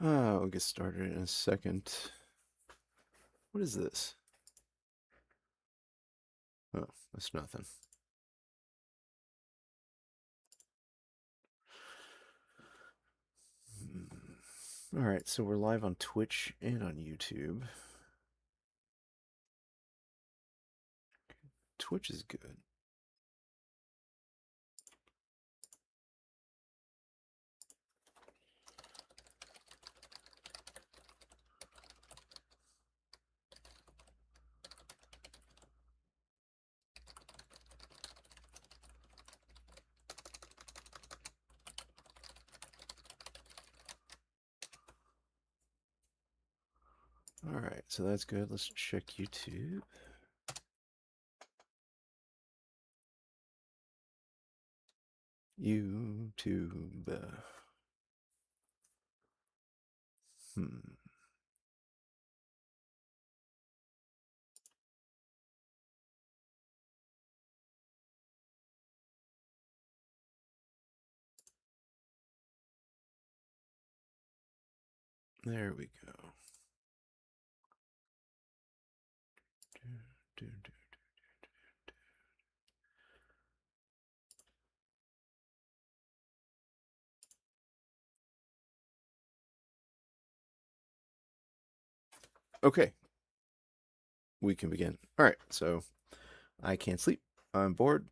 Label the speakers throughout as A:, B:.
A: We'll get started in a second. What is this? Oh, that's nothing. All right, so we're live on Twitch and on YouTube. Twitch is good. All right, so that's good. Let's check YouTube. YouTube. Hmm. There we go. Do, do, do. Okay, we can begin. All right, so I can't sleep. I'm bored.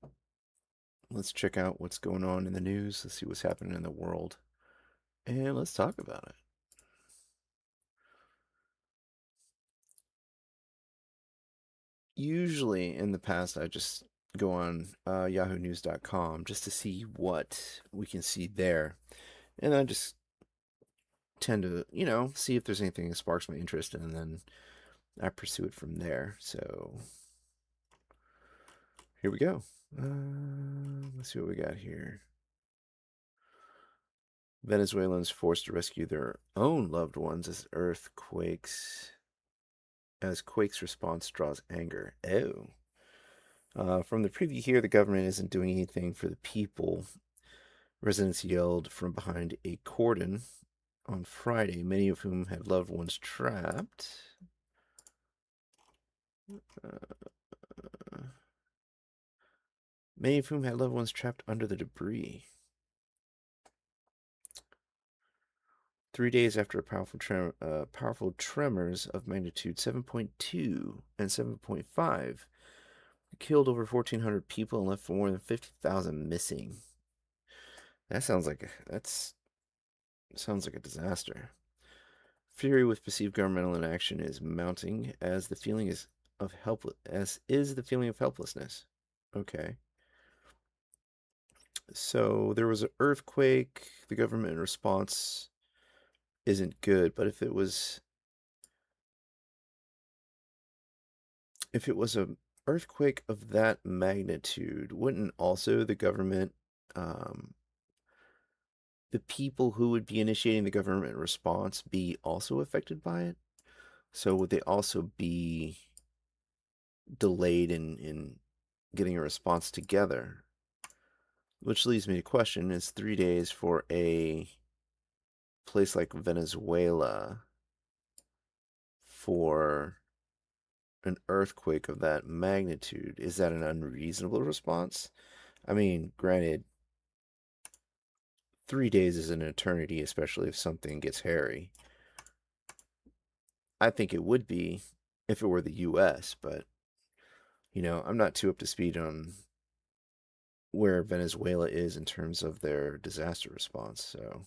A: Let's check out what's going on in the news. Let's see what's happening in the world. And let's talk about it. Usually in the past, I just go on yahoonews.com just to see what we can see there. And I just tend to, see if there's anything that sparks my interest, and then I pursue it from there. So here we go. Let's see what we got here. Venezuelans forced to rescue their own loved ones as quakes response draws anger. Oh. From the preview here, the government isn't doing anything for the people. Residents yelled from behind a cordon on Friday, many of whom had loved ones trapped. Many of whom had loved ones trapped under the debris. 3 days after powerful tremors of magnitude 7.2 and 7.5 killed over 1,400 people and left more than 50,000 missing. That sounds like a disaster. Fury with perceived governmental inaction is mounting as the feeling is the feeling of helplessness. Okay. So there was an earthquake. The government response isn't good, but if it was a earthquake of that magnitude, wouldn't also the government, the people who would be initiating the government response be also affected by it? So would they also be delayed in getting a response together? Which leads me to question, is 3 days for a place like Venezuela for an earthquake of that magnitude, is that an unreasonable response? I mean, granted, 3 days is an eternity, especially if something gets hairy. I think it would be if it were the US, but, I'm not too up to speed on where Venezuela is in terms of their disaster response, so.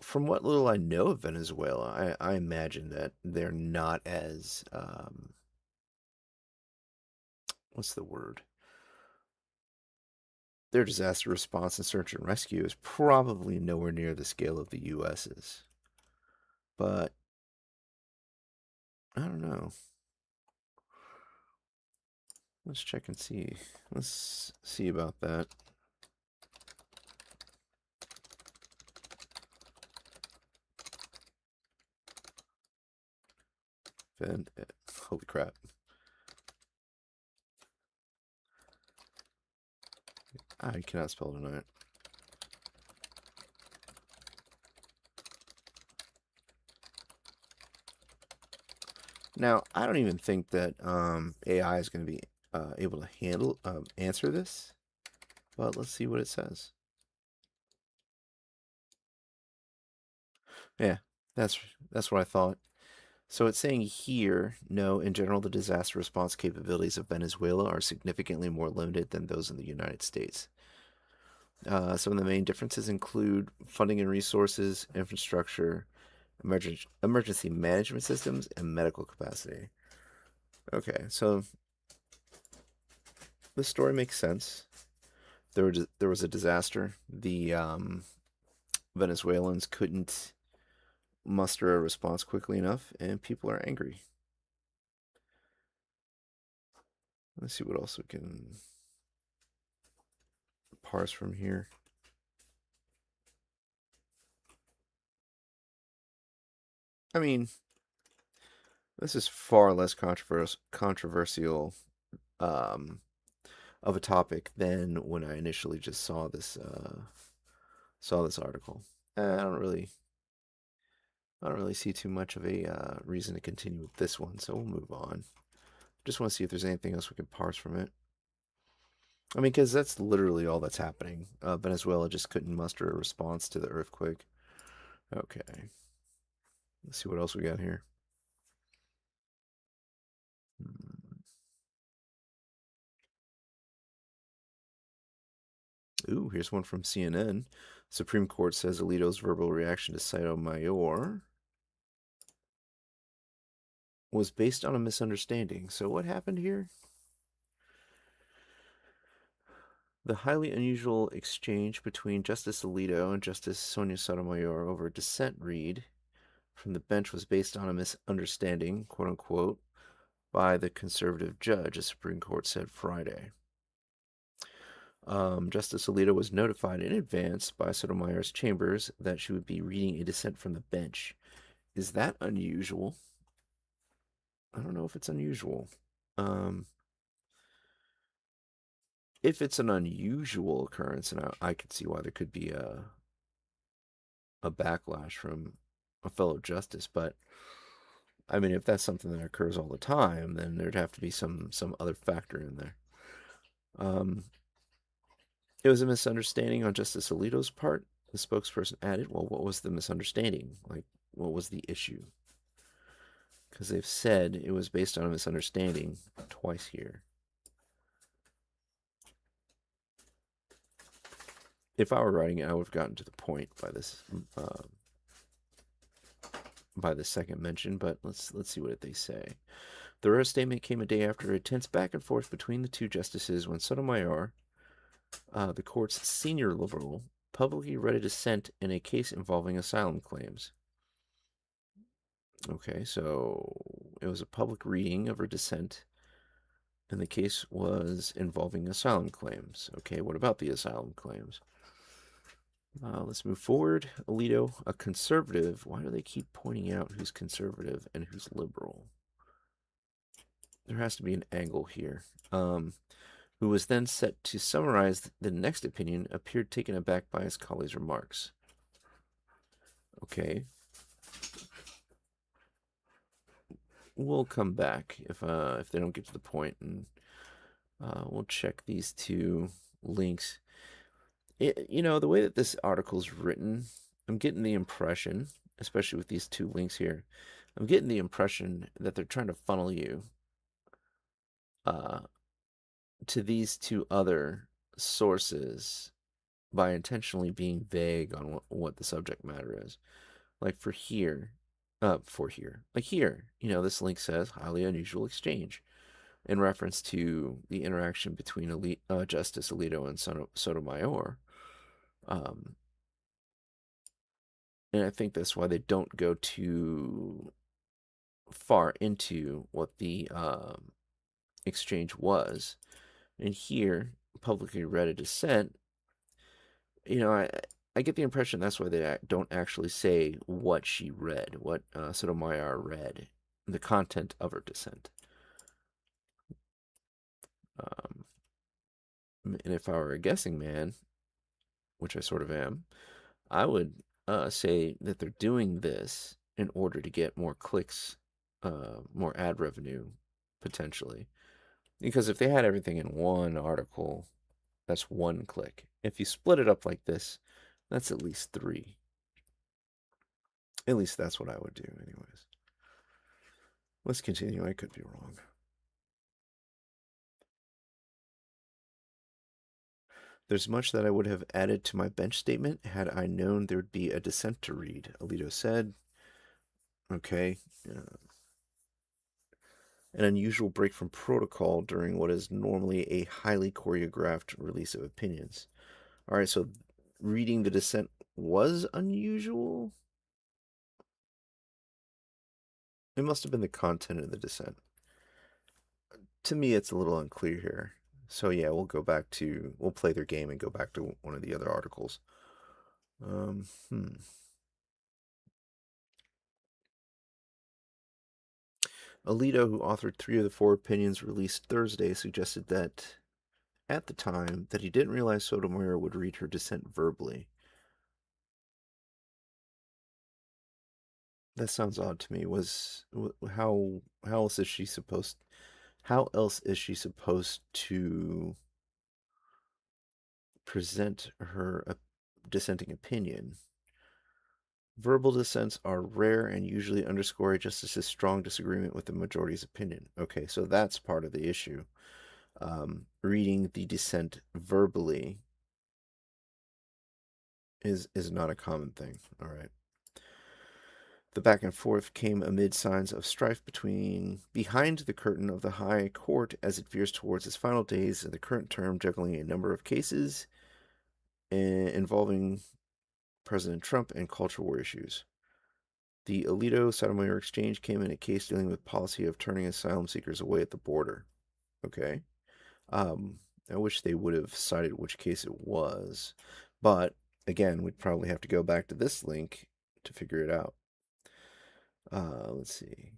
A: From what little I know of Venezuela, I imagine that they're not as, what's the word? Their disaster response and search and rescue is probably nowhere near the scale of the US's. But I don't know. Let's check and see. Let's see about that. Holy crap. I cannot spell tonight. Now, I don't even think that AI is going to be able to handle answer this, but let's see what it says. Yeah, that's that's what I thought. So it's saying here, no, in general, the disaster response capabilities of Venezuela are significantly more limited than those in the United States. Some of the main differences include funding and resources, infrastructure, emergency management systems, and medical capacity. Okay, so this story makes sense. There was a disaster. The Venezuelans couldn't muster a response quickly enough, and people are angry. Let's see what else we can parse from here. I mean, this is far less controversial um, of a topic than when I initially just saw this article. I don't really see too much of a reason to continue with this one, so we'll move on. Just want to see if there's anything else we can parse from it. I mean, because that's literally all that's happening. Venezuela just couldn't muster a response to the earthquake. Okay, let's see what else we got here. Hmm. Ooh, here's one from CNN. Supreme Court says Alito's verbal reaction to Sotomayor was based on a misunderstanding. So what happened here? The highly unusual exchange between Justice Alito and Justice Sonia Sotomayor over a dissent read from the bench was based on a misunderstanding, quote unquote, by the conservative judge, a Supreme Court said Friday. Justice Alito was notified in advance by Sotomayor's chambers that she would be reading a dissent from the bench. Is that unusual? I don't know if it's unusual. Um, if it's an unusual occurrence, and I could see why there could be a backlash from a fellow justice, but I mean, if that's something that occurs all the time, then there'd have to be some other factor in there. Um, it was a misunderstanding on Justice Alito's part. The spokesperson added, "Well, what was the misunderstanding? Like, what was the issue?" Because they've said it was based on a misunderstanding twice here. If I were writing it, I would have gotten to the point by the second mention. But let's see what they say. The rare statement came a day after a tense back and forth between the two justices when Sotomayor, the court's senior liberal, publicly read a dissent in a case involving asylum claims. Okay, so it was a public reading of her dissent, and the case was involving asylum claims. Okay, what about the asylum claims? Let's move forward. Alito, a conservative. Why do they keep pointing out who's conservative and who's liberal? There has to be an angle here. Who was then set to summarize the next opinion, appeared taken aback by his colleague's remarks. Okay. We'll come back if they don't get to the point, and we'll check these two links. The way that this article is written, I'm getting the impression, especially with these two links here, I'm getting the impression that they're trying to funnel you uh, to these two other sources by intentionally being vague on what the subject matter is. Like like here, this link says highly unusual exchange in reference to the interaction between Justice Alito and Sotomayor. Um, and I think that's why they don't go too far into what the exchange was. And here, publicly read a dissent. I get the impression that's why they don't actually say what she read, what Sotomayor read, the content of her dissent. Um, and if I were a guessing man, which I sort of am, I would say that they're doing this in order to get more clicks more ad revenue potentially. Because if they had everything in one article, that's one click. If you split it up like this, that's at least three. At least that's what I would do, anyways. Let's continue. I could be wrong. There's much that I would have added to my bench statement had I known there'd be a dissent to read, Alito said. Okay. An unusual break from protocol during what is normally a highly choreographed release of opinions. All right, so reading the dissent was unusual? It must have been the content of the dissent. To me, it's a little unclear here. So yeah, we'll play their game and go back to one of the other articles. Um, hmm. Alito, who authored three of the four opinions released Thursday, suggested that at the time that he didn't realize Sotomayor would read her dissent verbally. That sounds odd to me. How else is she supposed how else is she supposed to present her dissenting opinion? Verbal dissents are rare and usually underscore a justice's strong disagreement with the majority's opinion. Okay, so that's part of the issue. Reading the dissent verbally is not a common thing. All right. The back and forth came amid signs of strife behind the curtain of the High Court as it veers towards its final days of the current term, juggling a number of cases involving President Trump and culture war issues. The Alito Sotomayor exchange came in a case dealing with policy of turning asylum seekers away at the border. Okay. Um, I wish they would have cited which case it was, but again, we'd probably have to go back to this link to figure it out. Let's see.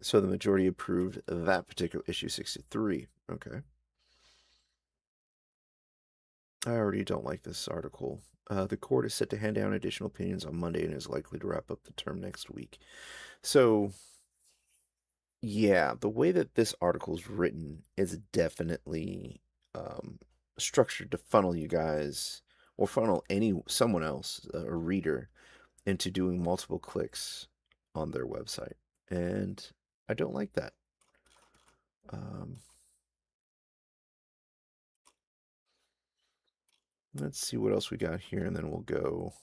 A: So the majority approved that particular issue 63. Okay. I already don't like this article. The court is set to hand down additional opinions on Monday and is likely to wrap up the term next week. So, yeah, the way that this article is written is definitely um, structured to funnel you guys or funnel someone else, a reader, into doing multiple clicks on their website. And I don't like that. Um, let's see what else we got here, and then we'll go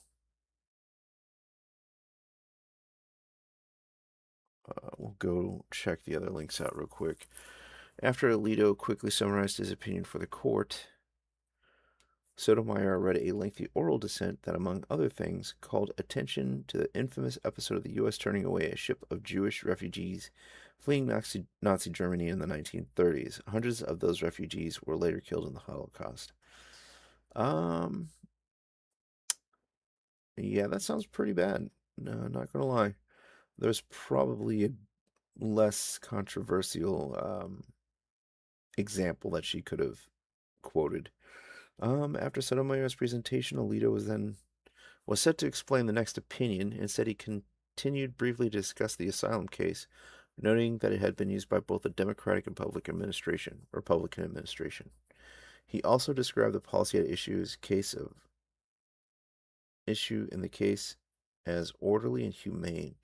A: check the other links out real quick. After Alito quickly summarized his opinion for the court, Sotomayor read a lengthy oral dissent that, among other things, called attention to the infamous episode of the U.S. turning away a ship of Jewish refugees fleeing Nazi Germany in the 1930s. Hundreds of those refugees were later killed in the Holocaust. Um, yeah, that sounds pretty bad. No, not gonna lie. There's probably a less controversial example that she could have quoted. After Sotomayor's presentation, Alito was set to explain the next opinion. Instead, he continued briefly to discuss the asylum case, noting that it had been used by both the Democratic and Republican administration. He also described the policy at issue in the case as orderly and humane.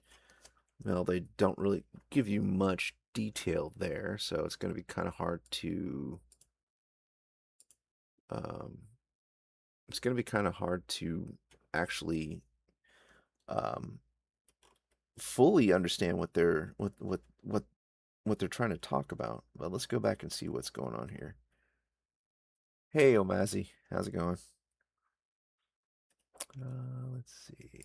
A: Well, they don't really give you much detail there, so it's going to be kind of hard to um, it's going to be kind of hard to actually um, fully understand what they're trying to talk about. But let's go back and see what's going on here. Hey, Omazi, how's it going? Let's see.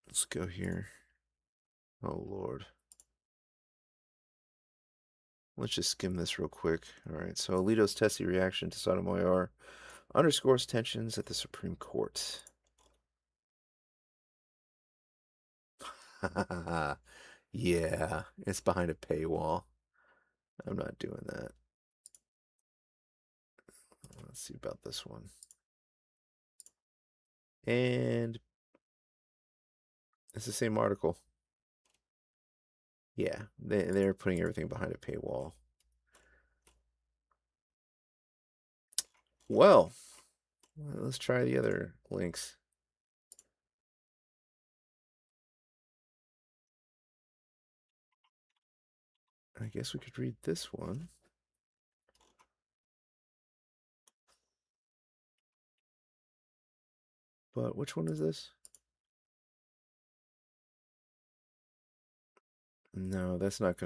A: Let's go here. Oh Lord. Let's just skim this real quick. All right. So Alito's testy reaction to Sotomayor underscores tensions at the Supreme Court. Yeah, it's behind a paywall. I'm not doing that. Let's see about this one. And it's the same article. Yeah, they're putting everything behind a paywall. Well, let's try the other links. I guess we could read this one. But which one is this? No, that is not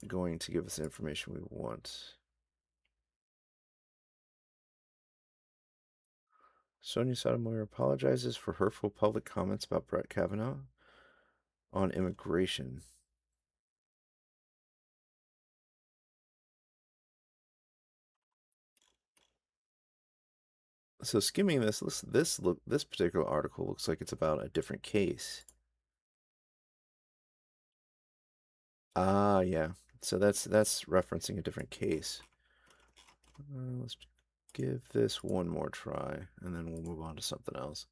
A: going to give us the information we want. Sonia Sotomayor apologizes for hurtful public comments about Brett Kavanaugh on immigration. So skimming this particular article looks like it's about a different case. Ah, yeah. So that's referencing a different case. Let's give this one more try, and then we'll move on to something else.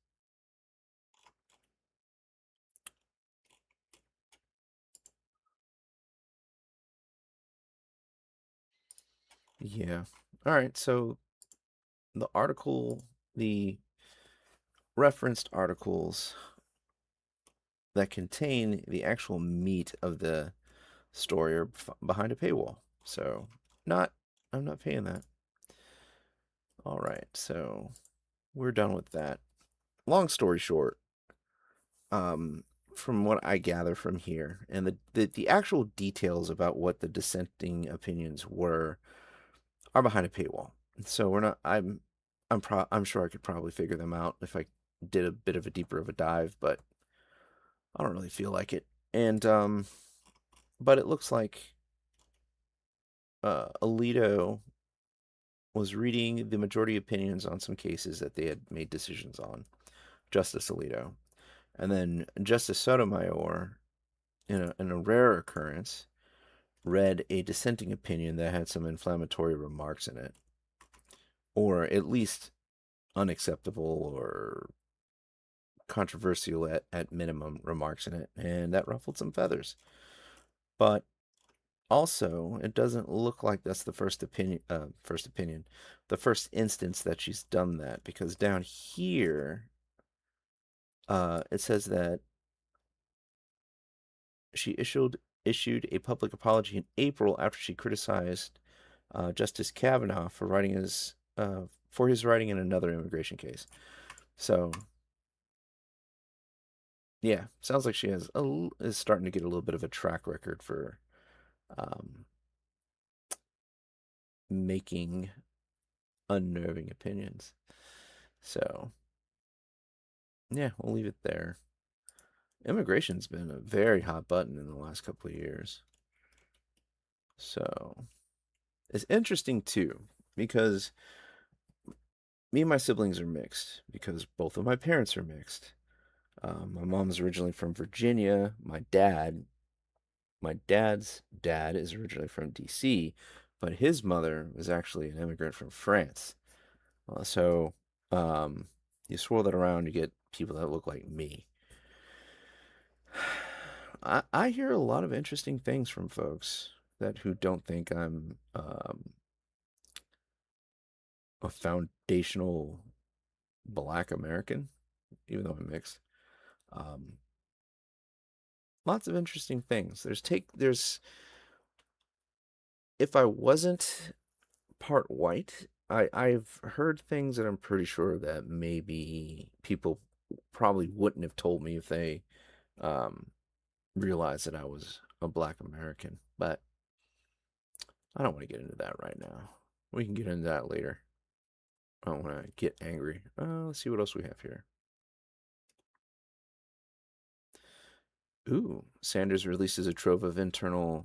A: Yeah. All right. So the article, the referenced articles that contain the actual meat of the story are behind a paywall. So not, I'm not paying that. All right. So we're done with that. Long story short, um, from what I gather from here, and the actual details about what the dissenting opinions were are behind a paywall. So we're not. I'm sure I could probably figure them out if I did a bit of a deeper of a dive, but I don't really feel like it. And but it looks like Alito was reading the majority opinions on some cases that they had made decisions on. Justice Alito, and then Justice Sotomayor, in a rare occurrence, read a dissenting opinion that had some inflammatory remarks in it, or at least unacceptable or controversial at minimum remarks in it, and that ruffled some feathers. But also, it doesn't look like that's the the first instance that she's done that, because down here, it says that she issued a public apology in April after she criticized Justice Kavanaugh for his writing in another immigration case. So yeah, sounds like she is starting to get a little bit of a track record for um, making unnerving opinions. So yeah, we'll leave it there. Immigration's been a very hot button in the last couple of years. So it's interesting too, because me and my siblings are mixed because both of my parents are mixed. My mom's originally from Virginia. My dad's dad is originally from D.C., but his mother was actually an immigrant from France. So um, you swirl that around, you get people that look like me. I hear a lot of interesting things from folks that who don't think I'm a foundational Black American, even though I'm mixed. Um, Lots of interesting things. There's if I wasn't part white, I've heard things that I'm pretty sure that maybe people probably wouldn't have told me if they um, realized that I was a Black American. But I don't want to get into that right now. We can get into that later. I don't want to get angry. Let's see what else we have here. Ooh, Sanders releases a trove of internal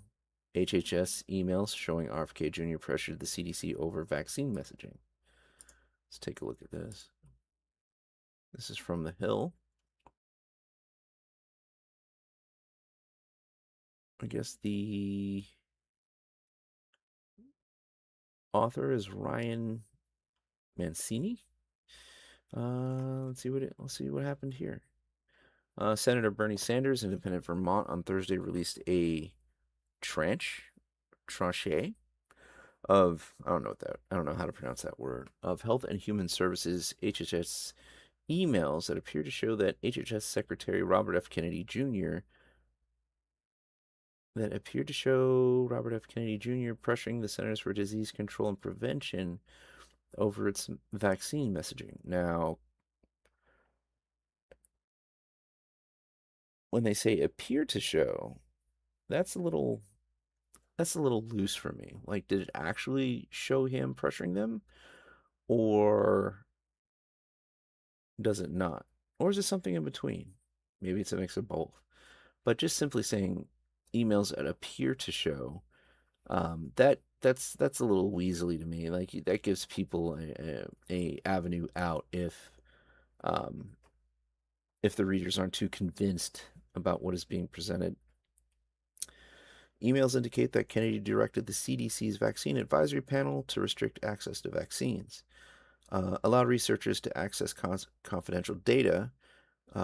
A: HHS emails showing RFK Jr. pressured the CDC over vaccine messaging. Let's take a look at this. This is from The Hill. I guess the author is Ryan Mancini. Let's see what happened here. Senator Bernie Sanders, independent Vermont, on Thursday released a tranche of I don't know how to pronounce that word of Health and Human Services HHS emails that appear to show that HHS Secretary Robert F. Kennedy Jr. Pressuring the Centers for Disease Control and Prevention over its vaccine messaging. Now, when they say appear to show, that's a little loose for me. Like, did it actually show him pressuring them, or does it not? Or is it something in between? Maybe it's a mix of both. But just simply saying emails that appear to show, that's a little weaselly to me. Like that gives people a avenue out um, if the readers aren't too convinced about what is being presented. Emails indicate that Kennedy directed the CDC's vaccine advisory panel to restrict access to vaccines, allow researchers to access confidential data,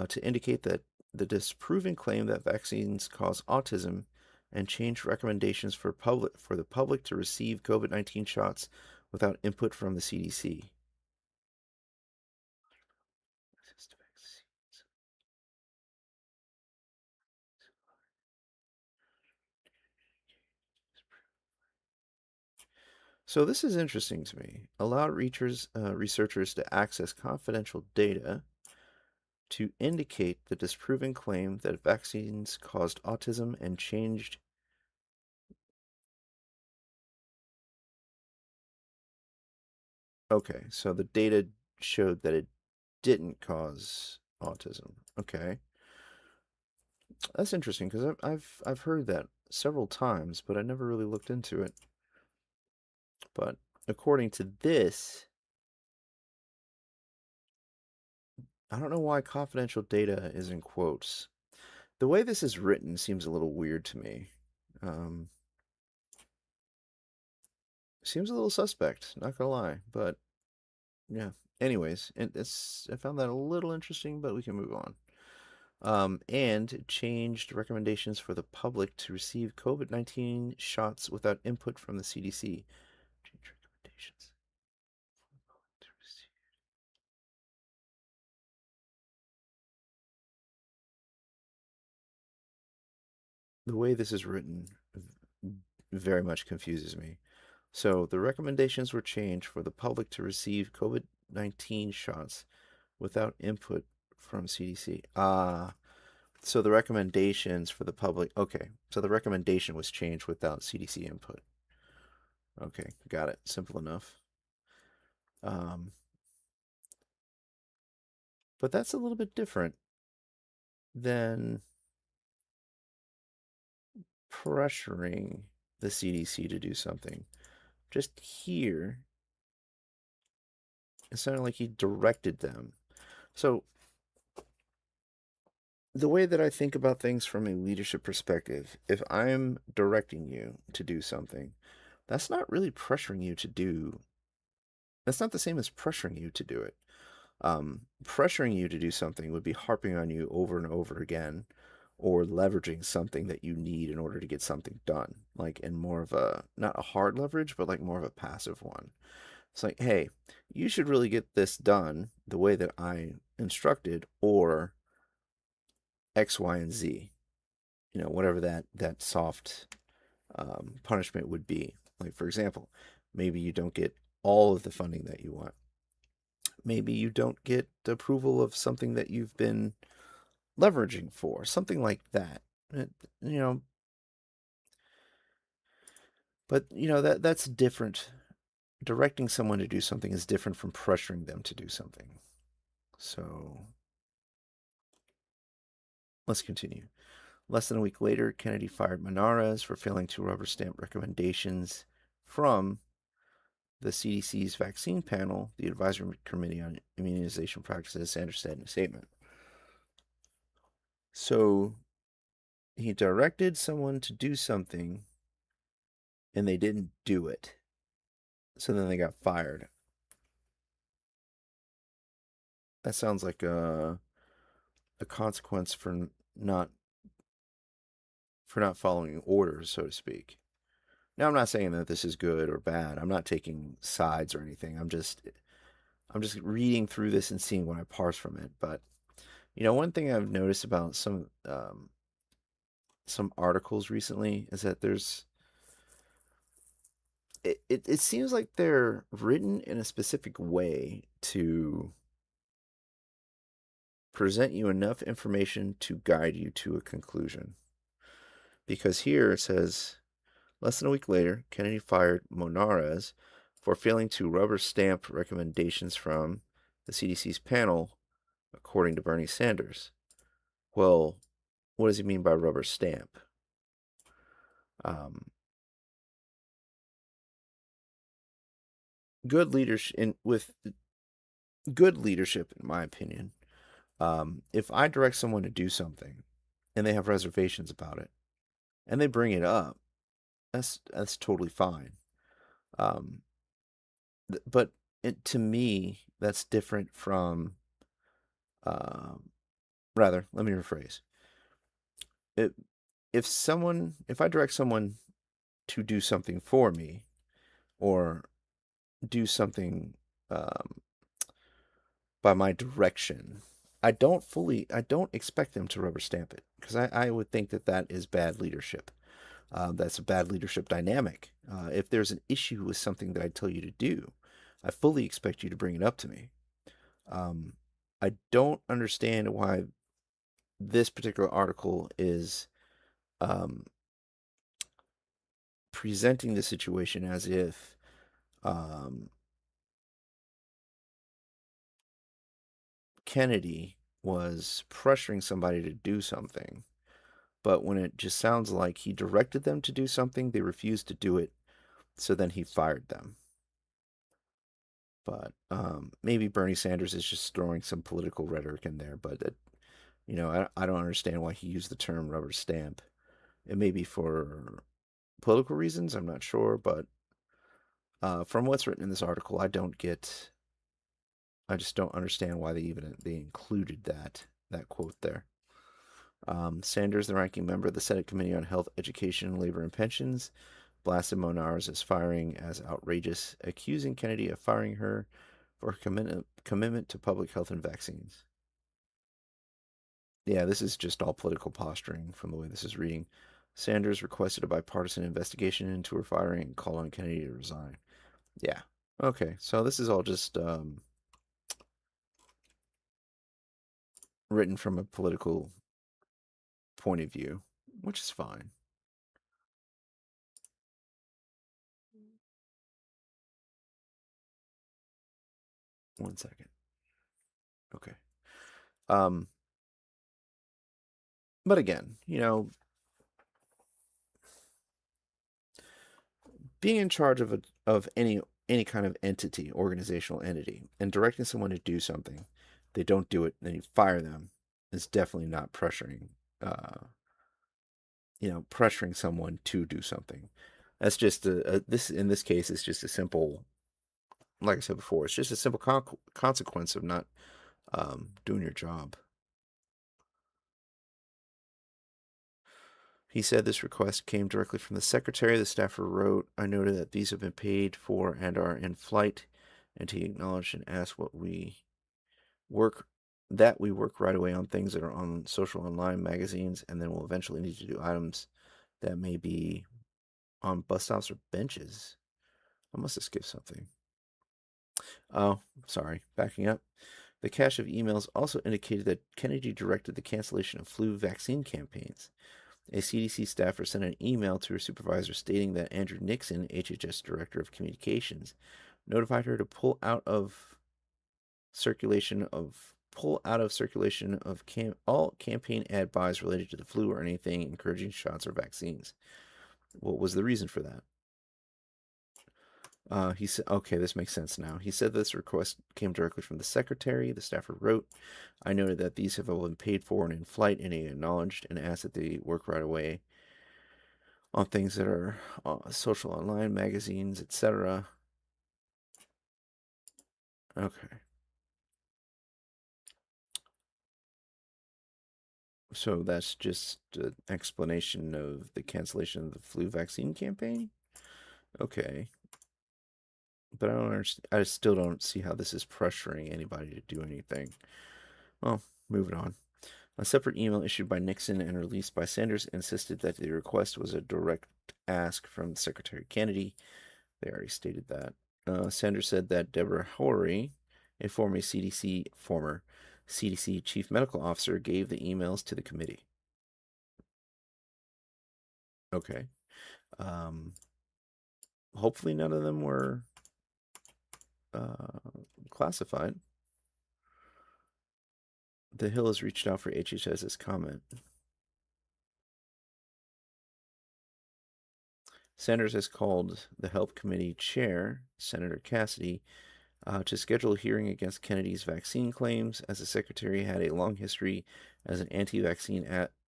A: to indicate that the disproving claim that vaccines cause autism, and change recommendations for the public to receive COVID-19 shots without input from the CDC. So this is interesting to me. Allow researchers to access confidential data to indicate the disproving claim that vaccines caused autism and changed. Okay, so the data showed that it didn't cause autism. Okay, that's interesting because I've heard that several times, but I never really looked into it. But according to this, I don't know why confidential data is in quotes. The way this is written seems a little weird to me. Um, Seems a little suspect, not gonna lie. But yeah. Anyways, I found that a little interesting, but we can move on. And changed recommendations for the public to receive COVID-19 shots without input from the CDC. Change recommendations for the public to receive. The way this is written very much confuses me. So the recommendations were changed for the public to receive COVID-19 shots without input from CDC. So the recommendations for the public. Okay, so the recommendation was changed without CDC input. Okay, got it. Simple enough. Um, but that's a little bit different than pressuring the CDC to do something. Just here, it sounded like he directed them. So the way that I think about things from a leadership perspective, if I'm directing you to do something, that's not really pressuring you to do. That's not the same as pressuring you to do it. Pressuring you to do something would be harping on you over and over again, or leveraging something that you need in order to get something done, like in more of a, not a hard leverage, but like more of a passive one. It's like, hey, you should really get this done the way that I instructed, or X, Y, and Z. Whatever that soft punishment would be. Like, for example, maybe you don't get all of the funding that you want. Maybe you don't get the approval of something that you've been leveraging for, something like that. You know, but that's different. Directing someone to do something is different from pressuring them to do something. So let's continue. Less than a week later, Kennedy fired Monarez for failing to rubber stamp recommendations from the CDC's vaccine panel, the Advisory Committee on Immunization Practices, Sanders said in a statement. So he directed someone to do something and they didn't do it. So then they got fired. That sounds like a consequence for not not following orders, so to speak. Now, I'm not saying that this is good or bad. I'm not taking sides or anything. I'm just reading through this and seeing what I parse from it. But one thing I've noticed about some articles recently is that it seems like they're written in a specific way to present you enough information to guide you to a conclusion. Because here it says, less than a week later, Kennedy fired Monarez for failing to rubber stamp recommendations from the CDC's panel, according to Bernie Sanders. Well, what does he mean by rubber stamp? Um, good leadership, with good leadership, in my opinion, if I direct someone to do something and they have reservations about it and they bring it up, that's totally fine. Um, but to me, that's different from. Um, Rather, let me rephrase. It, if I direct someone to do something for me or do something um, by my direction, I don't expect them to rubber stamp it because I would think that that is bad leadership. That's a bad leadership dynamic. If there's an issue with something that I tell you to do, I fully expect you to bring it up to me. Um, I don't understand why this particular article is um, presenting the situation as if um, Kennedy was pressuring somebody to do something. But when it just sounds like he directed them to do something, they refused to do it, so then he fired them. But maybe Bernie Sanders is just throwing some political rhetoric in there. But I don't understand why he used the term rubber stamp. It may be for political reasons. I'm not sure, but from what's written in this article, I just don't understand why they included that quote there. Sanders, the ranking member of the Senate Committee on Health, Education, Labor, and Pensions, blasted Monar's firing as outrageous, accusing Kennedy of firing her for her commitment to public health and vaccines. Yeah, this is just all political posturing from the way this is reading. Sanders requested a bipartisan investigation into her firing and called on Kennedy to resign. Yeah. Okay, so this is all just written from a political point of view, which is fine. One second. Okay. Um, but again, being in charge of any kind of entity, organizational entity, and directing someone to do something, they don't do it, then you fire them, is definitely not pressuring someone to do something. That's just this in this case, it's just a simple, like I said before, it's just a simple consequence of not doing your job. He said this request came directly from the secretary. The staffer wrote, I noted that these have been paid for and are in flight, and he acknowledged and asked work we work right away on things that are on social online magazines, and then we'll eventually need to do items that may be on bus stops or benches. I must have skipped something. Oh, sorry. Backing up. The cache of emails also indicated that Kennedy directed the cancellation of flu vaccine campaigns. A CDC staffer sent an email to her supervisor stating that Andrew Nixon, HHS Director of Communications, notified her to pull out of circulation of all campaign ad buys related to the flu or anything encouraging shots or vaccines. What was the reason for that? He said, okay, this makes sense now. He said this request came directly from the secretary. The staffer wrote, I noted that these have all been paid for and in flight, and he acknowledged and asked that they work right away on things that are social online, magazines, etc. Okay. So that's just an explanation of the cancellation of the flu vaccine campaign? Okay. But I don't understand. I still don't see how this is pressuring anybody to do anything. Well, moving on. A separate email issued by Nixon and released by Sanders insisted that the request was a direct ask from Secretary Kennedy. They already stated that. Sanders said that Deborah Horry, a former CDC chief medical officer, gave the emails to the committee. Okay. Um, hopefully, none of them were uh, classified. The Hill has reached out for HHS's comment. Sanders has called the Help Committee chair, Senator Cassidy, to schedule a hearing against Kennedy's vaccine claims, as the secretary had a long history as an anti vaccine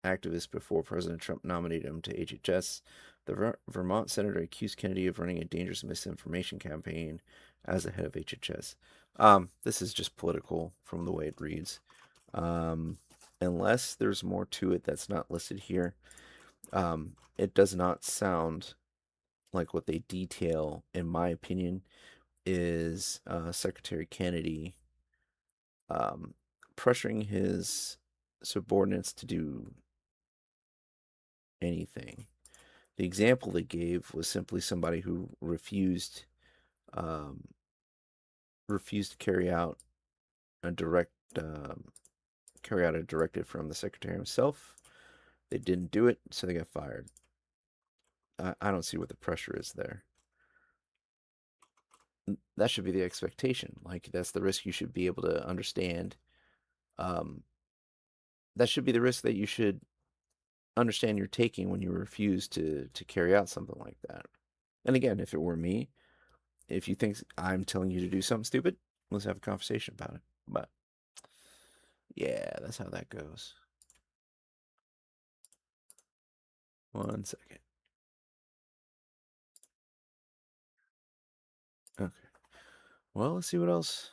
A: activist before President Trump nominated him to HHS. The Vermont senator accused Kennedy of running a dangerous misinformation campaign as the head of HHS. This is just political from the way it reads. Um, unless there's more to it that's not listed here, it does not sound like what they detail, in my opinion, is Secretary Kennedy um, pressuring his subordinates to do anything. The example they gave was simply somebody who um, refused to a direct carry out a directive from the secretary himself. They didn't do it, so they got fired. I don't see what the pressure is there. That should be the expectation. Like, that's the risk you should be able to understand. Um, that should be the risk that you should understand you're taking when you refuse to carry out something like that. And again, if it were me, if you think I'm telling you to do something stupid, let's have a conversation about it. But yeah, that's how that goes. 1 second. Okay. Well, let's see what else.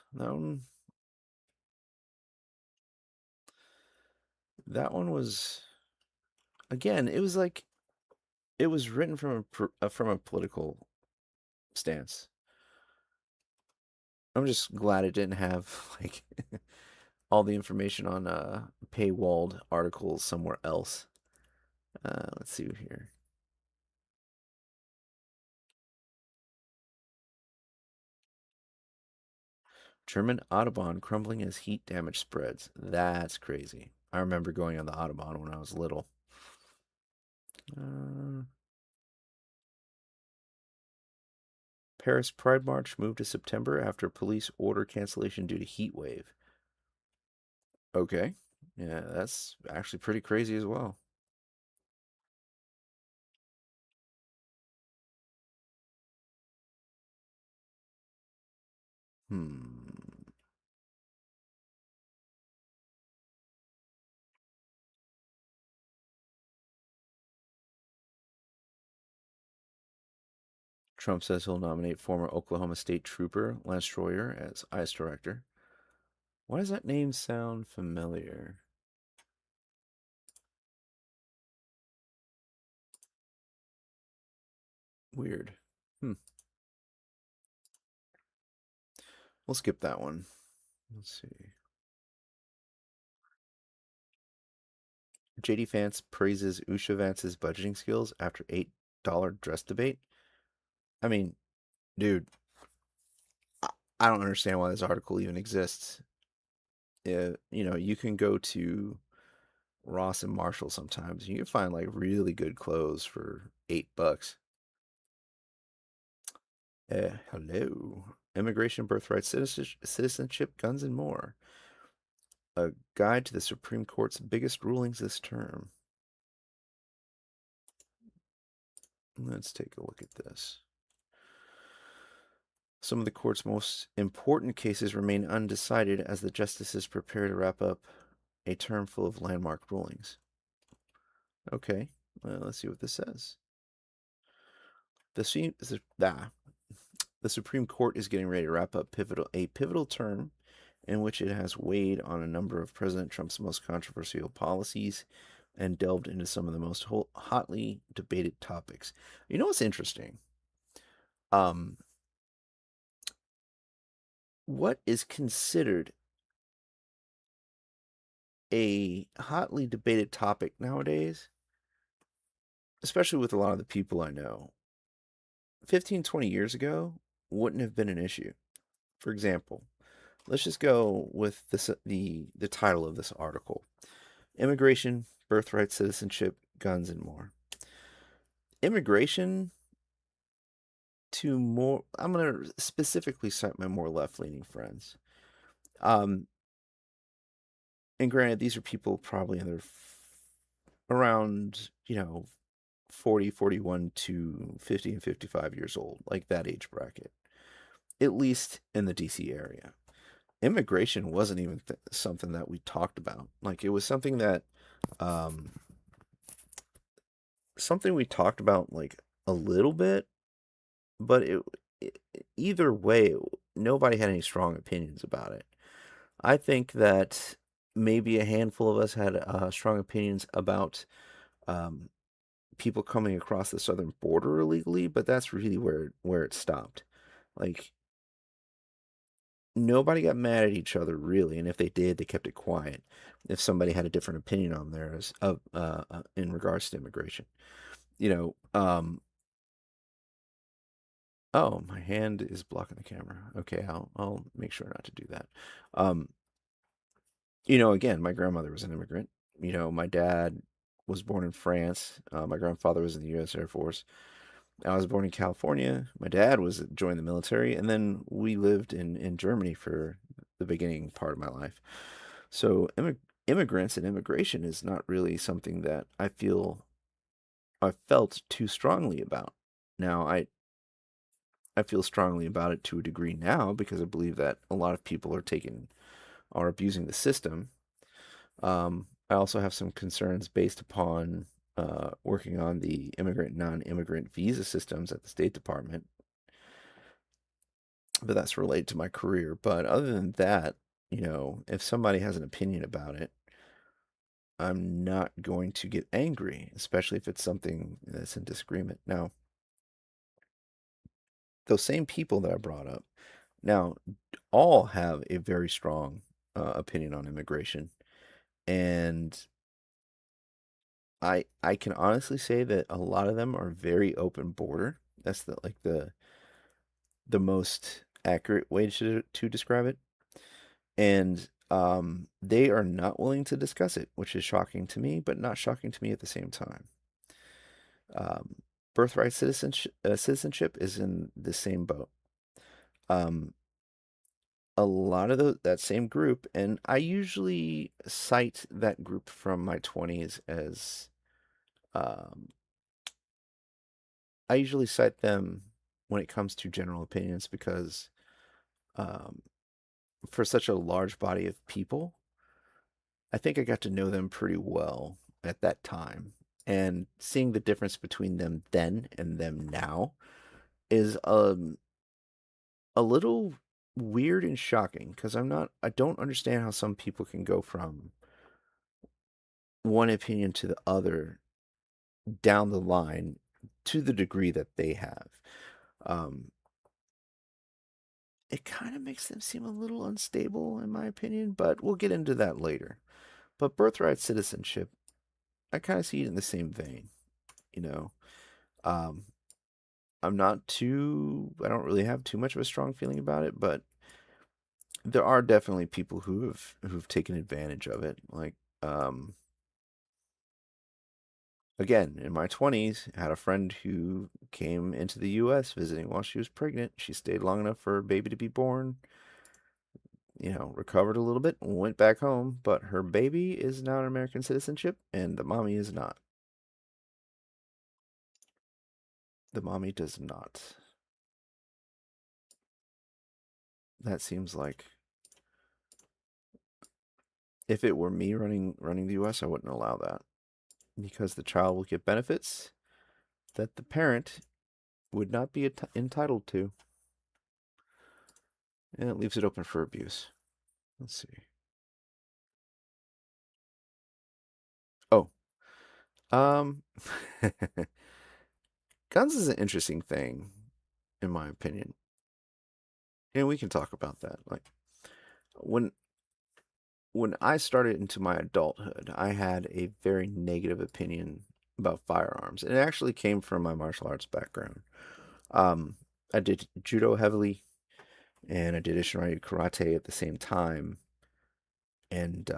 A: That one was, again. It was like it was written from a political stance. I'm just glad it didn't have like all the information on paywalled articles somewhere else. Let's see here. German Autobahn crumbling as heat damage spreads. That's crazy. I remember going on the Autobahn when I was little. Uh, Paris Pride March moved to September after police order cancellation due to heat wave. Okay. Yeah, that's actually pretty crazy as well. Hmm. Trump says he'll nominate former Oklahoma State trooper Lance Troyer as ICE director. Why does that name sound familiar? Weird. Hmm. We'll skip that one. Let's see. JD Vance praises Usha Vance's budgeting skills after $8 dress debate. I mean, dude, I, I don't understand why this article even exists. You can go to Ross and Marshall sometimes. You can find like really good clothes for $8. Hello. Immigration, birthright, citizenship, guns, and more. A guide to the Supreme Court's biggest rulings this term. Let's take a look at this. Some of the court's most important cases remain undecided as the justices prepare to wrap up a term full of landmark rulings. Okay, let's see what this says. The, the Supreme Court is getting ready to wrap up a pivotal term in which it has weighed on a number of President Trump's most controversial policies and delved into some of the most hotly debated topics. You know what's interesting? Um, what is considered a hotly debated topic nowadays, especially with a lot of the people I know, 15, 20 years ago wouldn't have been an issue. For example, let's just go with the title of this article: Immigration, Birthright Citizenship, Guns and More. Immigration to more, I'm going to specifically cite my more left-leaning friends. Um, and granted, these are people probably in their around, 40, 41 to 50 and 55 years old, like that age bracket, at least in the DC area. Immigration wasn't even something that we talked about. Like, it was um, something we talked about like a little bit, but it either way, nobody had any strong opinions about it. I think that maybe a handful of us had strong opinions about um, people coming across the southern border illegally, but that's really where it stopped. Like, nobody got mad at each other really, and if they did, they kept it quiet. If somebody had a different opinion on theirs in regards to immigration, you know, oh, my hand is blocking the camera. Okay, I'll make sure not to do that. Um, again, my grandmother was an immigrant. My dad was born in France. My grandfather was in the U.S. Air Force. I was born in California. My dad was joined the military, and then we lived in Germany for the beginning part of my life. So immigrants and immigration is not really something that I felt too strongly about. Now I feel strongly about it to a degree now because I believe that a lot of people are abusing the system. I also have some concerns based upon working on the immigrant non-immigrant visa systems at the State Department, but that's related to my career. But other than that, if somebody has an opinion about it, I'm not going to get angry, especially if it's something that's in disagreement. Now, those same people that I brought up now all have a very strong opinion on immigration, and I can honestly say that a lot of them are very open border. That's the most accurate way to describe it. And they are not willing to discuss it, which is shocking to me, but not shocking to me at the same time. Um, birthright citizenship is in the same boat. Um, a lot of that same group, and I usually cite that group from my 20s as um, I usually cite them when it comes to general opinions because um, for such a large body of people, I think I got to know them pretty well at that time. And seeing the difference between them then and them now is a little weird and shocking because I don't understand how some people can go from one opinion to the other down the line to the degree that they have. Um, it kind of makes them seem a little unstable, in my opinion, but we'll get into that later. But birthright citizenship, I kind of see it in the same vein, you know. Um, I don't really have too much of a strong feeling about it, but there are definitely people who've taken advantage of it. Like, um, again, in my 20s, I had a friend who came into the US visiting while she was pregnant. She stayed long enough for her baby to be born, recovered a little bit, went back home, but her baby is now an American citizenship and the mommy is not. The mommy does not. That seems like if it were me running the US, I wouldn't allow that because the child will get benefits that the parent would not be entitled to, and it leaves it open for abuse. Let's see. Oh, um, guns is an interesting thing, in my opinion, and we can talk about that. Like when when I started into my adulthood, I had a very negative opinion about firearms. And it actually came from my martial arts background. Um, I did judo heavily, and I did Ishinryu karate at the same time. And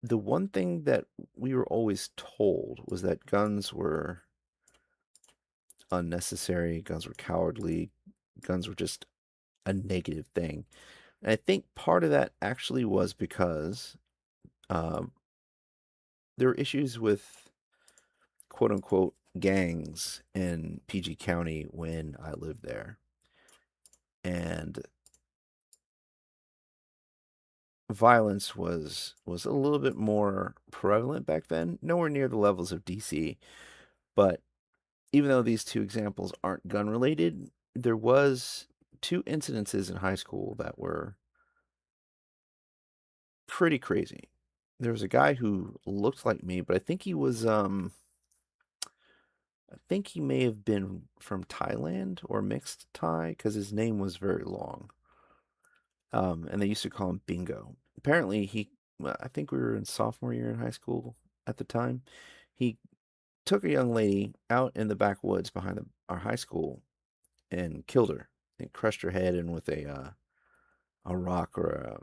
A: the one thing that we were always told was that guns were unnecessary, guns were cowardly, guns were just a negative thing. And I think part of that actually was because um, there were issues with quote unquote gangs in PG County when I lived there. And violence was a little bit more prevalent back then, nowhere near the levels of DC, but even though these two examples aren't gun related, there was two incidences in high school that were pretty crazy. There was a guy who looked like me, but I think he may have been from Thailand or mixed Thai because his name was very long. And they used to call him Bingo. Apparently, well, I think we were in sophomore year in high school at the time. He took a young lady out in the backwoods behind our high school and killed her and crushed her head in with a rock or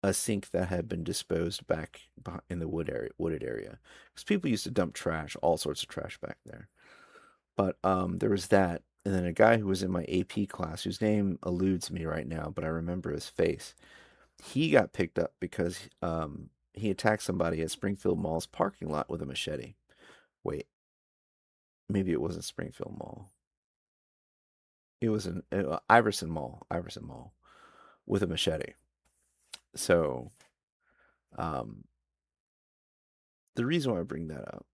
A: a sink that had been disposed back in the wooded area. Because people used to dump trash, all sorts of trash back there. But there was that, and then a guy who was in my AP class, whose name eludes me right now, but I remember his face. He got picked up because he attacked somebody at Springfield Mall's parking lot with a machete. Wait, maybe it wasn't Springfield Mall. It was an Iverson Mall, with a machete. So um, the reason why I bring that up,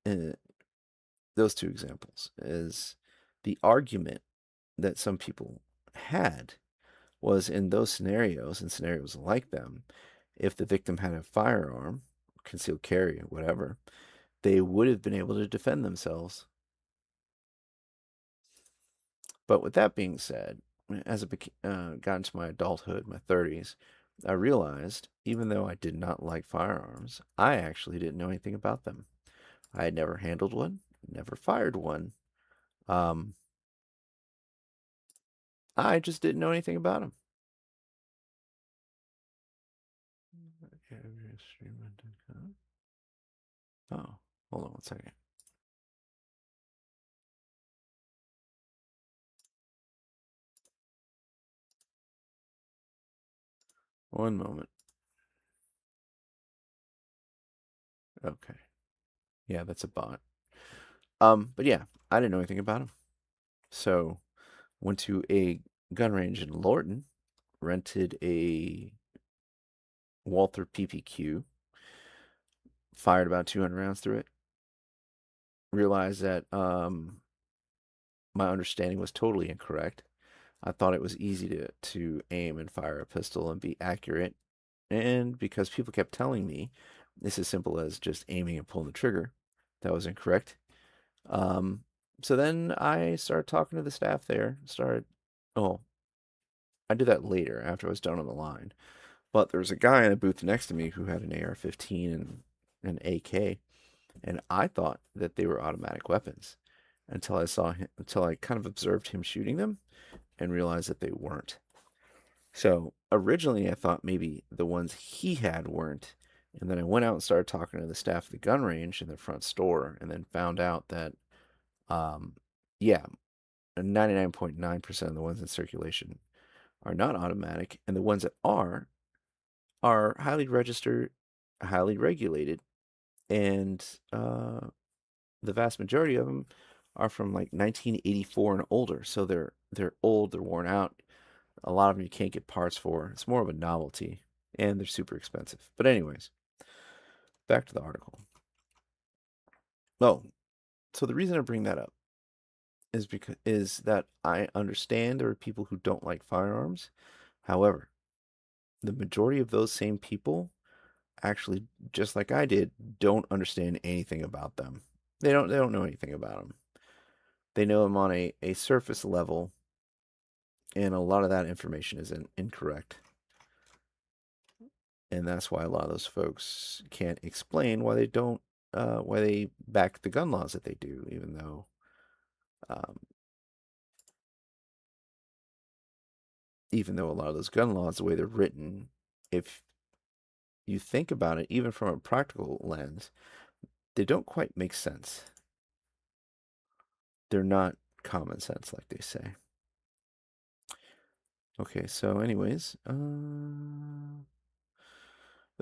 A: uh, those two examples, is the argument that some people had was in those scenarios and scenarios like them, if the victim had a firearm, concealed carry, whatever, they would have been able to defend themselves. But with that being said, as I got into my adulthood, my 30s, I realized even though I did not like firearms, I actually didn't know anything about them. I had never handled one, never fired one. Um, I just didn't know anything about them. Oh, hold on one second. One moment. Okay. Yeah, that's a bot. But yeah, I didn't know anything about them. So went to a gun range in Lorton, rented a Walther PPQ, fired about 200 rounds through it. Realized that my understanding was totally incorrect. I thought it was easy to aim and fire a pistol and be accurate. And because people kept telling me it's as simple as just aiming and pulling the trigger, that was incorrect. Um, so then I started talking to the staff there. Oh, I did that later after I was done on the line. But there was a guy in a booth next to me who had an AR-15 and an AK, and I thought that they were automatic weapons until I kind of observed him shooting them and realized that they weren't. So originally I thought maybe the ones he had weren't, and then I went out and started talking to the staff at the gun range in the front store, and then found out that um, yeah, 99.9% of the ones in circulation are not automatic, and the ones that are highly registered, highly regulated, and the vast majority of them are from like 1984 and older. So they're old, they're worn out. A lot of them you can't get parts for. It's more of a novelty, and they're super expensive. But anyways, back to the article. Oh, so the reason I bring that up is that I understand there are people who don't like firearms. However, the majority of those same people actually, just like I did, don't understand anything about them. They don't know anything about them. They know them on a surface level, and a lot of that information is incorrect. And that's why a lot of those folks can't explain why they don't why they back the gun laws that they do, um, even though a lot of those gun laws, the way they're written, if you think about it, even from a practical lens, they don't quite make sense. They're not common sense, like they say. Okay, so anyways, the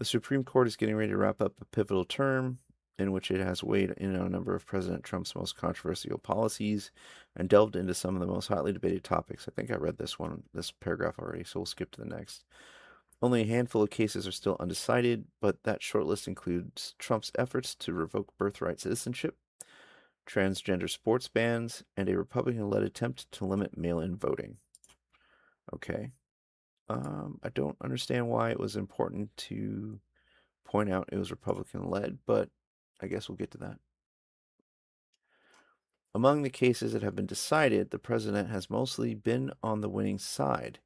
A: Supreme Court is getting ready to wrap up a pivotal term in which it has weighed in on a number of President Trump's most controversial policies and delved into some of the most hotly debated topics. I think I read this paragraph already, so we'll skip to the next. Only a handful of cases are still undecided, but that shortlist includes Trump's efforts to revoke birthright citizenship, transgender sports bans, and a Republican-led attempt to limit mail-in voting. Okay. I don't understand why it was important to point out it was Republican-led, but I guess we'll get to that. Among the cases that have been decided, the president has mostly been on the winning side.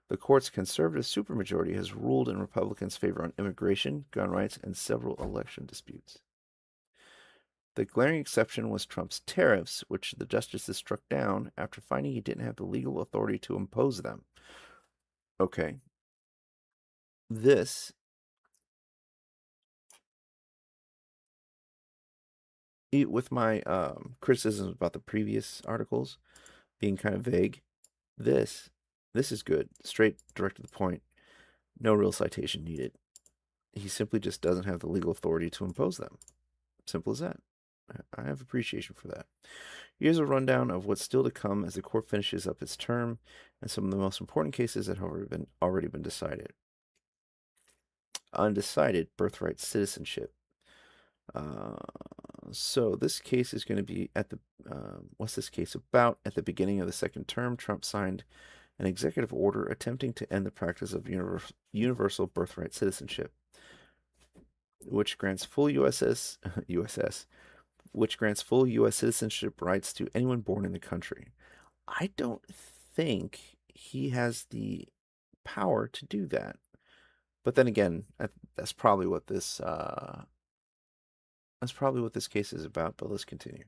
A: The court's conservative supermajority has ruled in Republicans' favor on immigration, gun rights, and several election disputes. The glaring exception was Trump's tariffs, which the justices struck down after finding he didn't have the legal authority to impose them. Okay. This, with my criticisms about the previous articles being kind of vague, this this is good. Straight, direct to the point. No real citation needed. He simply just doesn't have the legal authority to impose them. Simple as that. I have appreciation for that. Here's a rundown of what's still to come as the court finishes up its term and some of the most important cases that have already been decided. Undecided birthright citizenship. So this case is going to be at the what's this case about? At the beginning of the second term, Trump signed an executive order attempting to end the practice of universal birthright citizenship, which grants full USS, which grants full U.S. citizenship rights to anyone born in the country. I don't think he has the power to do that. But then again, that's probably what this case is about. But let's continue.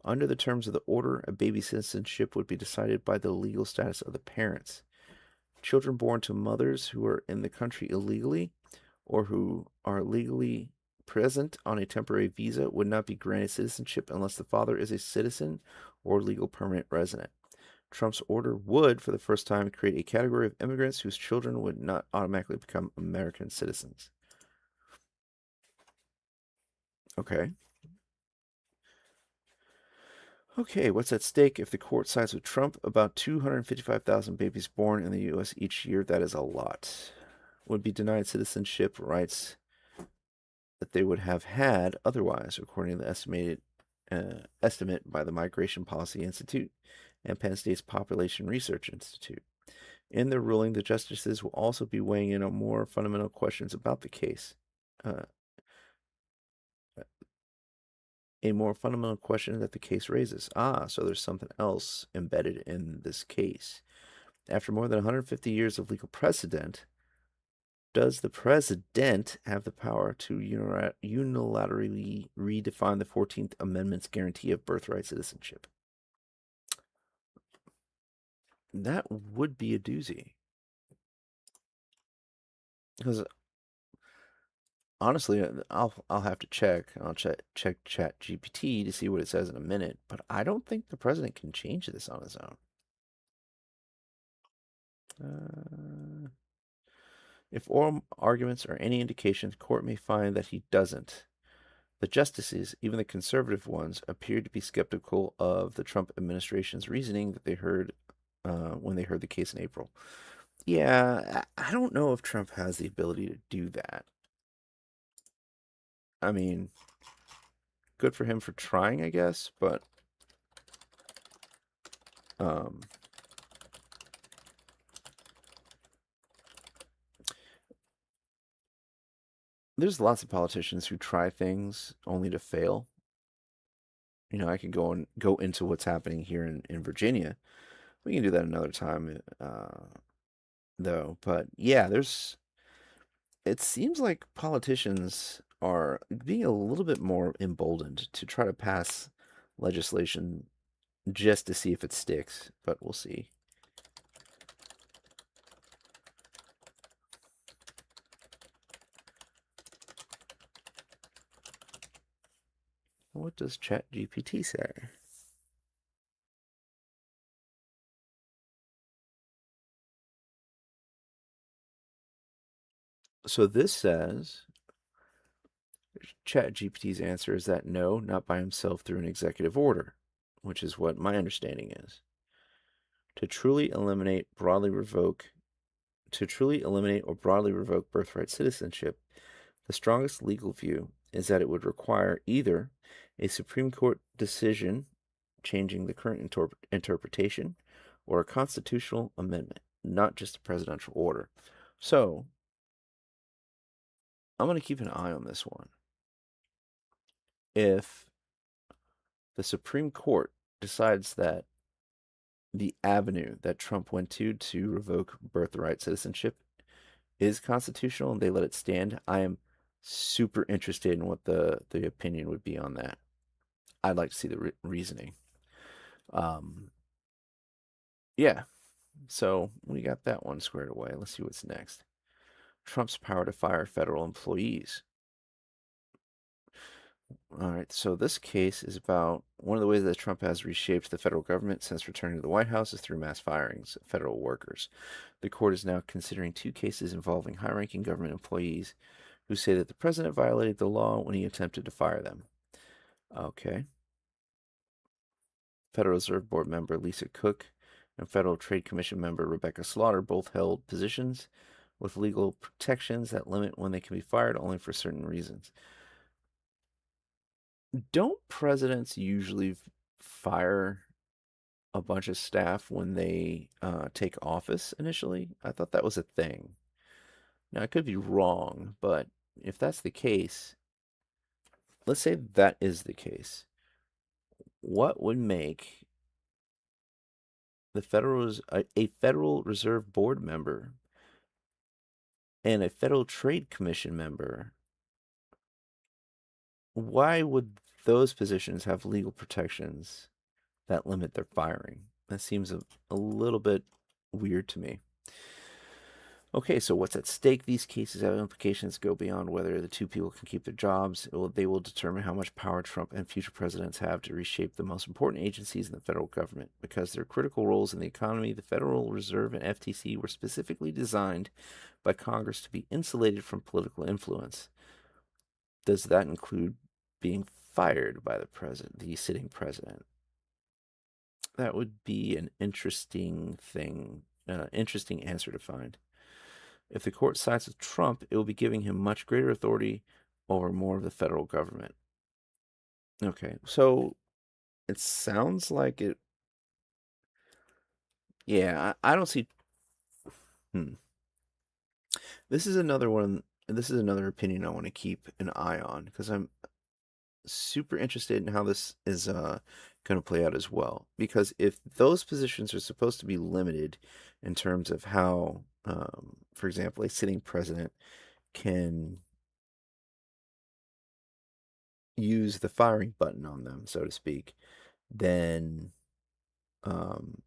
A: Under the terms of the order, a baby's citizenship would be decided by the legal status of the parents. Children born to mothers who are in the country illegally or who are legally present on a temporary visa would not be granted citizenship unless the father is a citizen or legal permanent resident. Trump's order would, for the first time, create a category of immigrants whose children would not automatically become American citizens. Okay. Okay, what's at stake if the court sides with Trump? About 255,000 babies born in the U.S. each year, that is a lot, would be denied citizenship rights that they would have had otherwise, according to the estimate by the Migration Policy Institute and Penn State's Population Research Institute. In their ruling, the justices will also be weighing in on more fundamental questions about the case. A more fundamental question that the case raises. So there's something else embedded in this case. After more than 150 years of legal precedent, does the president have the power to unilaterally redefine the 14th Amendment's guarantee of birthright citizenship? That would be a doozy. Because honestly, I'll have to check. I'll check ChatGPT to see what it says in a minute. But I don't think the president can change this on his own. If oral arguments are any indication, the court may find that he doesn't. The justices, even the conservative ones, appeared to be skeptical of the Trump administration's reasoning that they heard when they heard the case in April. Yeah, I don't know if Trump has the ability to do that. I mean, good for him for trying, I guess, but Um, there's lots of politicians who try things only to fail. I can go into what's happening here in Virginia. We can do that another time, though. But yeah, it seems like politicians are being a little bit more emboldened to try to pass legislation just to see if it sticks, but we'll see. What does ChatGPT say? So this says ChatGPT's answer is that no, not by himself through an executive order, which is what my understanding is. To truly eliminate, broadly revoke, to truly eliminate or broadly revoke birthright citizenship, the strongest legal view is that it would require either a Supreme Court decision changing the current interpretation or a constitutional amendment, not just a presidential order. So, I'm going to keep an eye on this one. If the Supreme Court decides that the avenue that Trump went to revoke birthright citizenship is constitutional and they let it stand, I am super interested in what the opinion would be on that. I'd like to see the reasoning. Um, yeah, so we got that one squared away. Let's see what's next. Trump's power to fire federal employees. All right, so this case is about one of the ways that Trump has reshaped the federal government since returning to the White House is through mass firings of federal workers. The court is now considering two cases involving high ranking government employees who say that the president violated the law when he attempted to fire them. Okay. Federal Reserve Board member Lisa Cook and Federal Trade Commission member Rebecca Slaughter both held positions with legal protections that limit when they can be fired only for certain reasons. Don't presidents usually fire a bunch of staff when they take office initially? I thought that was a thing. Now, I could be wrong, but if that's the case, let's say that is the case. What would make a Federal Reserve Board member and a Federal Trade Commission member, why would those positions have legal protections that limit their firing? That seems a little bit weird to me. Okay, so what's at stake? These cases have implications that go beyond whether the two people can keep their jobs. They will determine how much power Trump and future presidents have to reshape the most important agencies in the federal government. Because their critical roles in the economy, the Federal Reserve and FTC were specifically designed by Congress to be insulated from political influence. Does that include being fired by the sitting president? That would be an interesting thing, interesting answer to find. If the court sides with Trump, it will be giving him much greater authority over more of the federal government. Okay, so it sounds like it. Yeah, I don't see. Hmm. This is another one. This is another opinion I want to keep an eye on because I'm super interested in how this is going to play out as well. Because if those positions are supposed to be limited in terms of how, for example, a sitting president can use the firing button on them, so to speak, then um,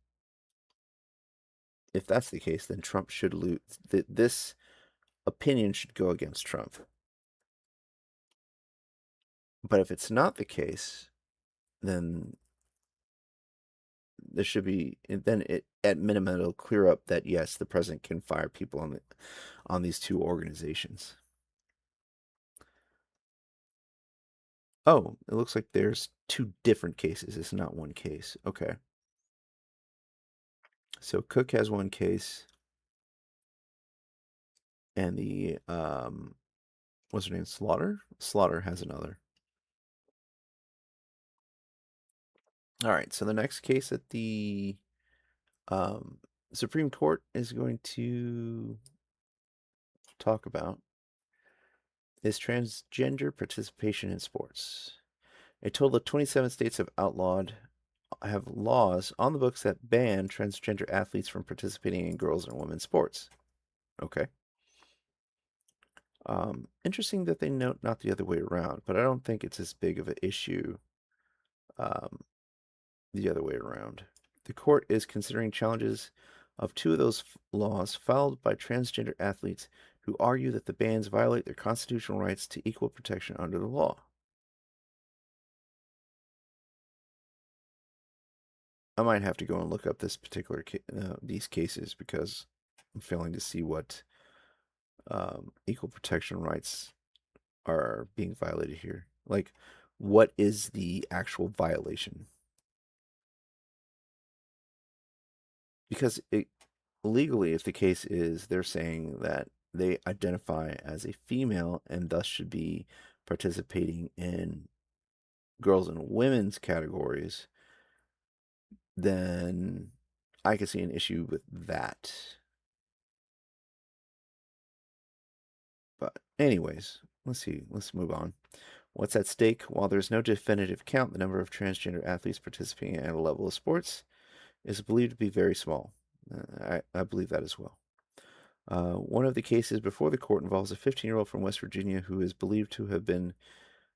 A: if that's the case, then Trump should lose. This opinion should go against Trump. But if it's not the case, then there should be then it at minimum it'll clear up that yes, the president can fire people on these two organizations. Oh, it looks like there's two different cases. It's not one case. Okay. So Cook has one case and the what's her name? Slaughter? Slaughter has another. All right. So the next case at the Um, Supreme Court is going to talk about is transgender participation in sports. A total of 27 states have laws on the books that ban transgender athletes from participating in girls and women's sports. Okay. Interesting that they note not the other way around, but I don't think it's as big of an issue um, the other way around. The court is considering challenges of two of those laws filed by transgender athletes who argue that the bans violate their constitutional rights to equal protection under the law. I might have to go and look up this particular these cases because I'm failing to see what equal protection rights are being violated here. Like, what is the actual violation? Because legally, if the case is they're saying that they identify as a female and thus should be participating in girls and women's categories, then I could see an issue with that. But, anyways, let's see. Let's move on. What's at stake? While there's no definitive count, the number of transgender athletes participating at a level of sports is believed to be very small. I believe that as well. One of the cases before the court involves a 15-year-old from West Virginia who is believed to have been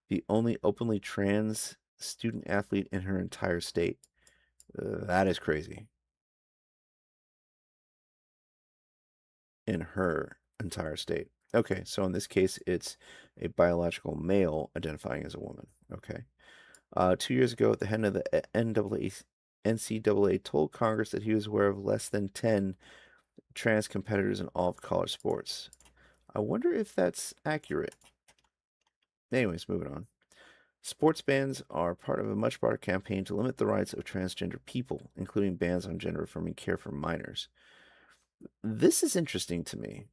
A: the only openly trans student athlete in her entire state. That is crazy. In her entire state. Okay, so in this case, it's a biological male identifying as a woman. Okay. 2 years ago, the head of the NCAA told Congress that he was aware of less than 10 trans competitors in all of college sports. I wonder if that's accurate. Anyways, moving on. Sports bans are part of a much broader campaign to limit the rights of transgender people, including bans on gender affirming care for minors. This is interesting to me.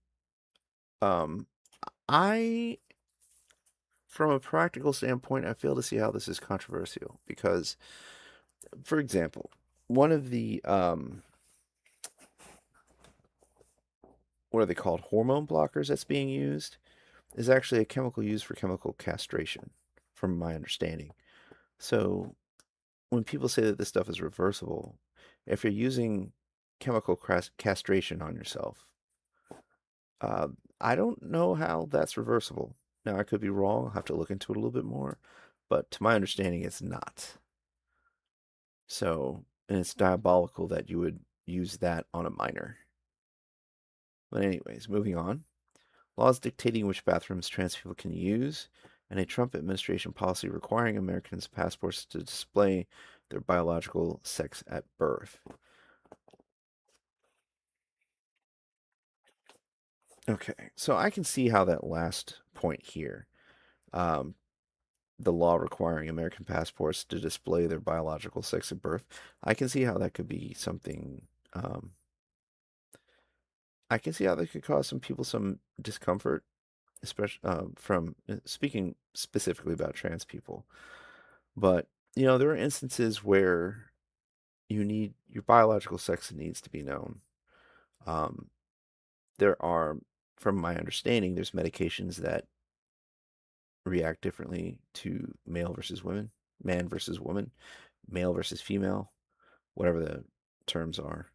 A: Um, I, from a practical standpoint, I fail to see how this is controversial because, for example, one of the what are they called? Hormone blockers that's being used is actually a chemical used for chemical castration, from my understanding. So when people say that this stuff is reversible, if you're using chemical castration on yourself, uh, I don't know how that's reversible. Now, I could be wrong. I'll have to look into it a little bit more. But to my understanding, it's not. So, and it's diabolical that you would use that on a minor. But, anyways, moving on. Laws dictating which bathrooms trans people can use, and a Trump administration policy requiring Americans' passports to display their biological sex at birth. Okay, so I can see how that last point here, um, the law requiring American passports to display their biological sex at birth, I can see how that could be something. I can see how that could cause some people some discomfort, especially from speaking specifically about trans people. But there are instances where you need your biological sex needs to be known. Um, there are, from my understanding, there's medications that react differently to male versus women, man versus woman, male versus female, whatever the terms are.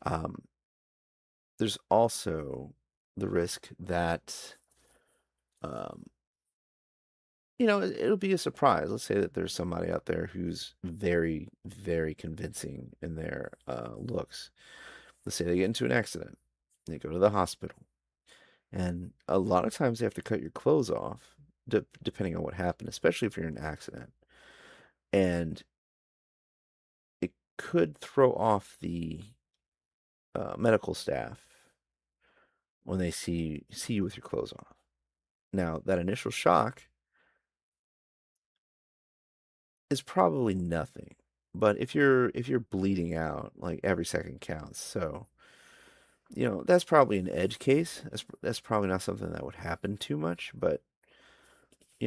A: Um, there's also the risk that, um, it'll be a surprise. Let's say that there's somebody out there who's very, very convincing in their looks. Let's say they get into an accident, they go to the hospital, and a lot of times they have to cut your clothes off, depending on what happened, especially if you're in an accident. And it could throw off the medical staff when they see you with your clothes off. Now, that initial shock is probably nothing, but if you're bleeding out, like every second counts. So, that's probably an edge case. That's probably not something that would happen too much, but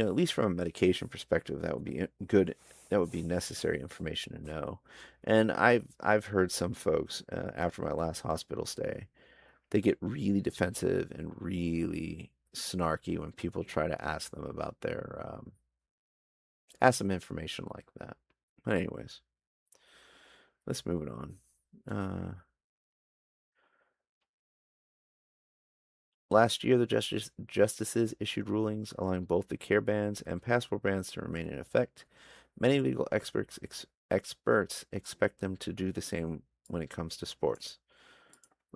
A: at least from a medication perspective, that would be good. That would be necessary information to know. And I've heard some folks after my last hospital stay, they get really defensive and really snarky when people try to ask them about their ask them information like that. But anyways, let's move it on. Last year, the justices issued rulings allowing both the care bans and passport bans to remain in effect. Many legal experts expect them to do the same when it comes to sports.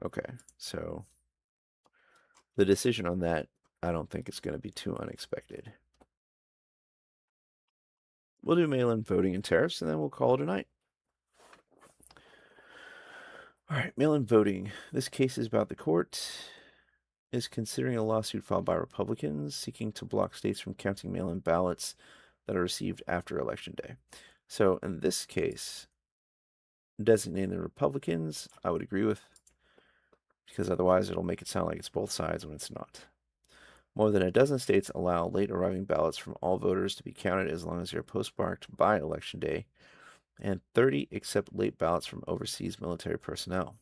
A: Okay, so the decision on that, I don't think it's going to be too unexpected. We'll do mail-in voting and tariffs, and then we'll call it a night. All right, mail-in voting. This case is about the court is considering a lawsuit filed by Republicans seeking to block states from counting mail-in ballots that are received after Election Day. So in this case, designating the Republicans, I would agree with, because otherwise it'll make it sound like it's both sides when it's not. More than a dozen states allow late arriving ballots from all voters to be counted as long as they're postmarked by Election Day, and 30 accept late ballots from overseas military personnel.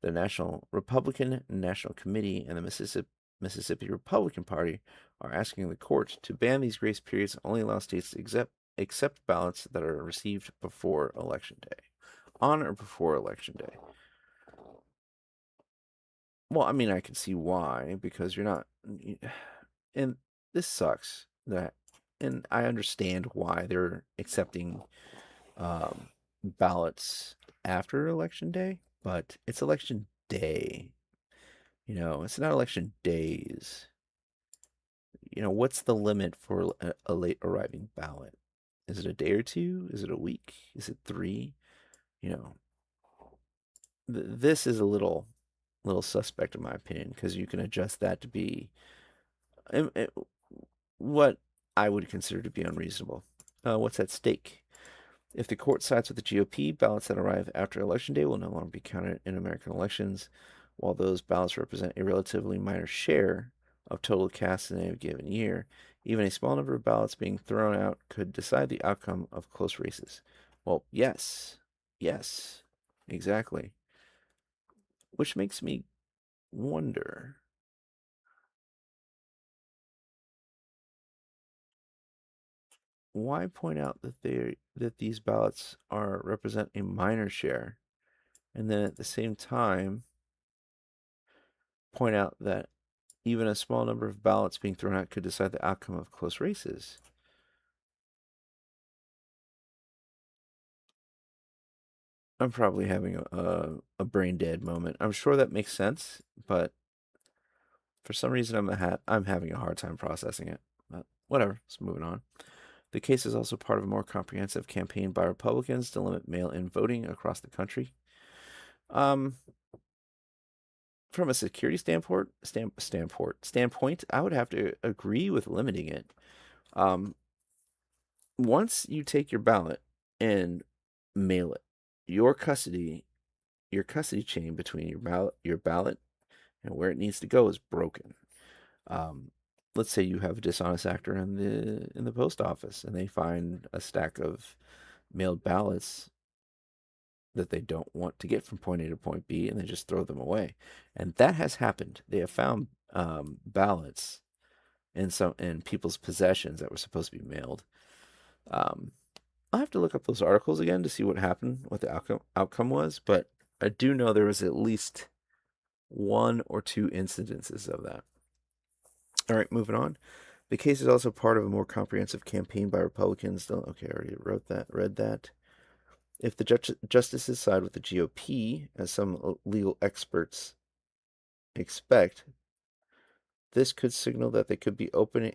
A: The Republican National Committee and the Mississippi Republican Party are asking the court to ban these grace periods and only allow states to accept ballots that are received before Election Day. On or before Election Day. Well, I mean, I can see why, because you're not, and this sucks that, and I understand why they're accepting ballots after Election Day, but it's Election Day. It's not election days. What's the limit for a late arriving ballot? Is it a day or two? Is it a week? Is it 3? You know, this is a little suspect in my opinion because you can adjust that to be what I would consider to be unreasonable. What's at stake? If the court sides with the GOP, ballots that arrive after Election Day will no longer be counted in American elections, while those ballots represent a relatively minor share of total cast in a given year. Even a small number of ballots being thrown out could decide the outcome of close races. Well, yes, exactly. Which makes me wonder, why point out that these ballots represent a minor share, and then at the same time point out that even a small number of ballots being thrown out could decide the outcome of close races. I'm probably having a brain dead moment. I'm sure that makes sense, but for some reason I'm having a hard time processing it. But whatever, let's moving on. The case is also part of a more comprehensive campaign by Republicans to limit mail-in voting across the country. From a security standpoint, I would have to agree with limiting it. Once you take your ballot and mail it, your custody chain between your ballot and where it needs to go is broken. Let's say you have a dishonest actor in the post office and they find a stack of mailed ballots that they don't want to get from point A to point B, and they just throw them away. And that has happened. They have found ballots in people's possessions that were supposed to be mailed. I'll have to look up those articles again to see what happened, what the outcome was, but I do know there was at least 1 or 2 incidences of that. All right, moving on. The case is also part of a more comprehensive campaign by Republicans. Okay, I already read that. If the justices side with the GOP, as some legal experts expect, this could signal that they could be open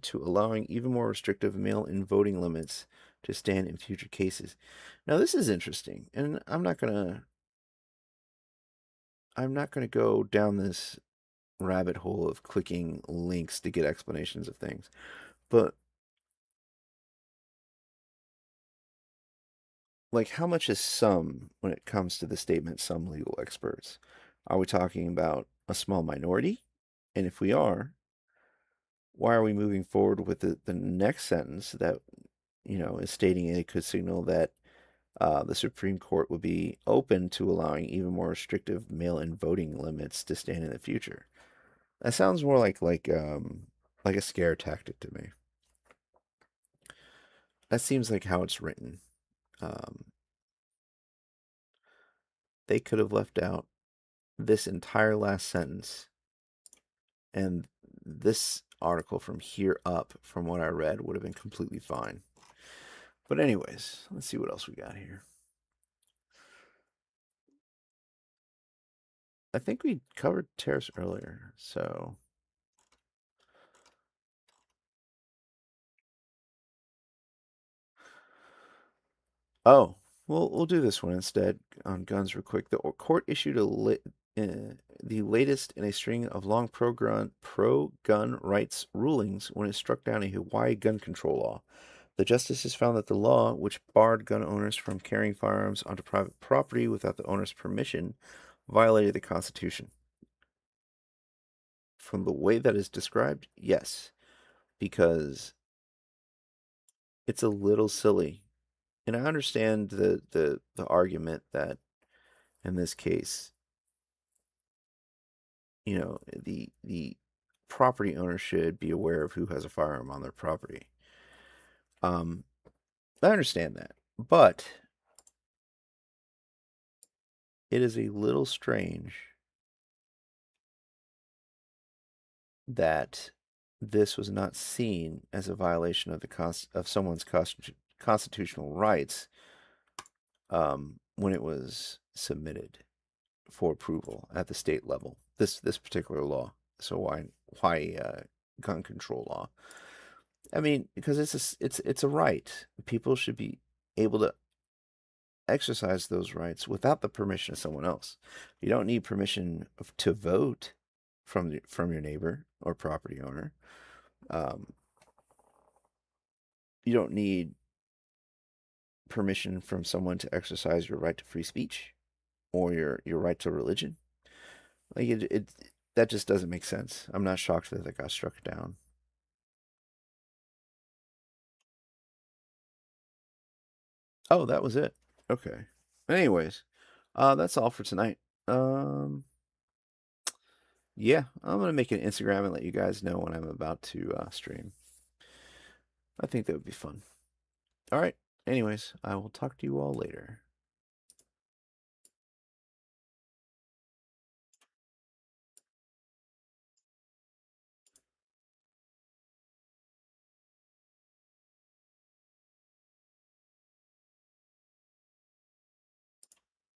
A: to allowing even more restrictive mail-in voting limits to stand in future cases. Now, this is interesting, and I'm not gonna go down this rabbit hole of clicking links to get explanations of things, but like, how much is some when it comes to the statement some legal experts? Are we talking about a small minority? And if we are, why are we moving forward with the next sentence that, is stating it could signal that the Supreme Court would be open to allowing even more restrictive mail-in voting limits to stand in the future. That sounds more like a scare tactic to me. That seems like how it's written. Um, they could have left out this entire last sentence, and this article from here up, from what I read, would have been completely fine. But anyways, let's see what else we got here. I think we covered tariffs earlier, so oh, we'll do this one instead on guns real quick. The court issued the latest in a string of long pro-gun rights rulings when it struck down a Hawaii gun control law. The justices found that the law, which barred gun owners from carrying firearms onto private property without the owner's permission, violated the Constitution. From the way that is described, yes, because it's a little silly. And I understand the argument that in this case, the property owner should be aware of who has a firearm on their property. Um, I understand that, but it is a little strange that this was not seen as a violation of of someone's constitutional rights when it was submitted for approval at the state level. This particular law. So why gun control law? I mean, because it's a right. People should be able to exercise those rights without the permission of someone else. You don't need permission to vote from your neighbor or property owner. Um, you don't need permission from someone to exercise your right to free speech or your right to religion. Like it that just doesn't make sense. I'm not shocked that got struck down. Oh, that was it. Okay. Anyways, that's all for tonight. Um, yeah, I'm gonna make an Instagram and let you guys know when I'm about to stream. I think that would be fun. All right. Anyways, I will talk to you all later.